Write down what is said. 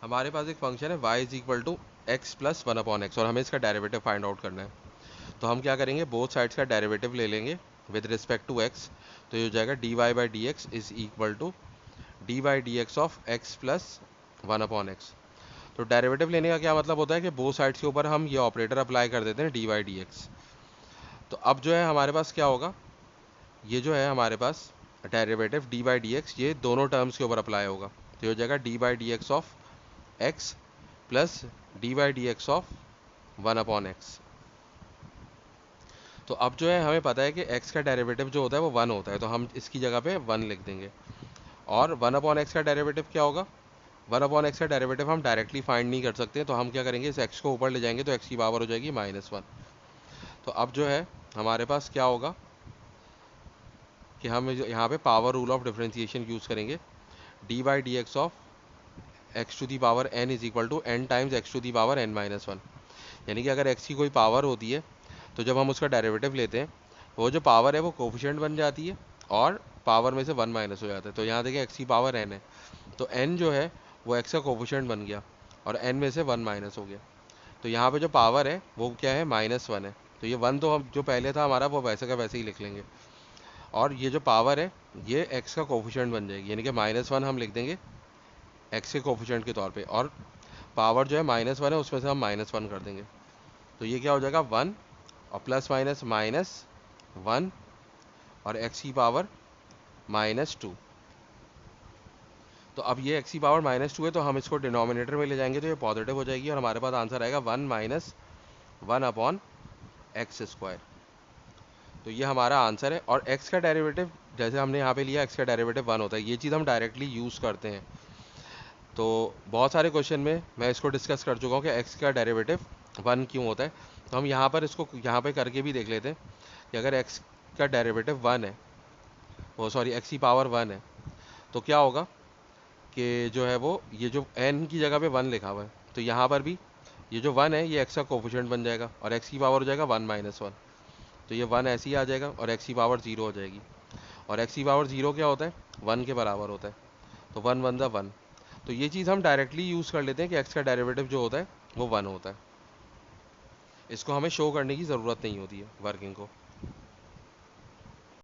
हमारे पास एक फंक्शन है y is equal to x plus one upon x और हमें इसका डेरिवेटिव फाइंड आउट करना है। तो हम क्या करेंगे, बोथ साइड्स का डेरिवेटिव ले लेंगे विद रिस्पेक्ट टू एक्स। तो ये हो जाएगा d y by D x is equal to d y d x of x plus one upon x. तो डेरिवेटिव लेने का क्या मतलब होता है कि बोथ साइड्स के ऊपर हम ये ऑपरेटर अप्लाई कर देते हैं डी वाई डी एक्स। तो अब जो है हमारे पास क्या होगा, ये जो है हमारे पास derivative D by D X ये दोनों टर्म्स के ऊपर अप्लाई होगा। तो ये हो जाएगा D by D x of x plus D by D x of one upon x. तो अब जो है हमें पता है कि x का डेरिवेटिव जो होता है वो वन होता है, तो हम इसकी जगह पे वन लिख देंगे। और वन अपॉन एक्स का डेरिवेटिव क्या होगा, वन अपॉन एक्स का डेरिवेटिव हम डायरेक्टली फाइंड नहीं कर सकते, तो हम क्या करेंगे, इस x को ऊपर ले जाएंगे तो x की पावर हो जाएगी -1। तो अब जो है हमारे पास क्या होगा कि हम यहाँ पे power rule of differentiation use करेंगे। D by D x of X to the power n is equal to n times X to the power n-1। यानी कि अगर x की कोई पावर होती है तो जब हम उसका डेरिवेटिव लेते हैं वो जो पावर है वो कोफिशिएंट बन जाती है और पावर में से वन माइनस हो जाता है। तो यहाँ देखिए x की पावर n है, तो n जो है वो x का कोफिशिएंट बन गया और n में से वन माइनस हो गया। तो यहाँ पे जो पावर है वो क्या है, -1 है। तो ये वन तो हम जो पहले था हमारा वो वैसे का वैसे ही लिख लेंगे, और ये जो पावर है ये x का कोफिशिएंट बन जाएगी, यानी कि -1 हम लिख देंगे x के कोफिशिएंट के तौर पे, और पावर जो है -1 है उसमें से हम -1 कर देंगे। तो ये क्या हो जाएगा 1 और प्लस माइनस -1 और x की पावर -2। तो अब ये x की पावर -2 है तो हम इसको डिनोमिनेटर में ले जाएंगे तो ये पॉजिटिव हो जाएगी और हमारे पास आंसर आएगा 1 - 1 अपॉन एक्स स्क्वायर। तो ये हमारा आंसर है। और x का डेरिवेटिव जैसे हमने यहाँ पे लिया, x का डेरिवेटिव 1 होता है, ये चीज़ हम डायरेक्टली यूज़ करते हैं। तो बहुत सारे क्वेश्चन में मैं इसको डिस्कस कर चुका हूँ कि x का डेरिवेटिव 1 क्यों होता है। तो हम यहाँ पर इसको यहाँ पे करके भी देख लेते हैं कि अगर x का डेरिवेटिव 1 है, वो सॉरी x की पावर 1 है, तो क्या होगा कि जो है वो ये जो n की जगह पे 1 लिखा हुआ है, तो यहाँ पर भी ये जो 1 है ये x का कोफिशिएंट बन जाएगा और x की पावर हो जाएगा 1 - 1। तो ये 1 ऐसे ही आ जाएगा और x की पावर 0 हो जाएगी, और x की पावर 0 क्या होता है, 1 के बराबर होता है। तो 1 1 ज़ा 1। तो ये चीज़ हम डायरेक्टली यूज़ कर लेते हैं कि x का डेरिवेटिव जो होता है वो 1 होता है। इसको हमें शो करने की ज़रूरत नहीं होती है वर्किंग को।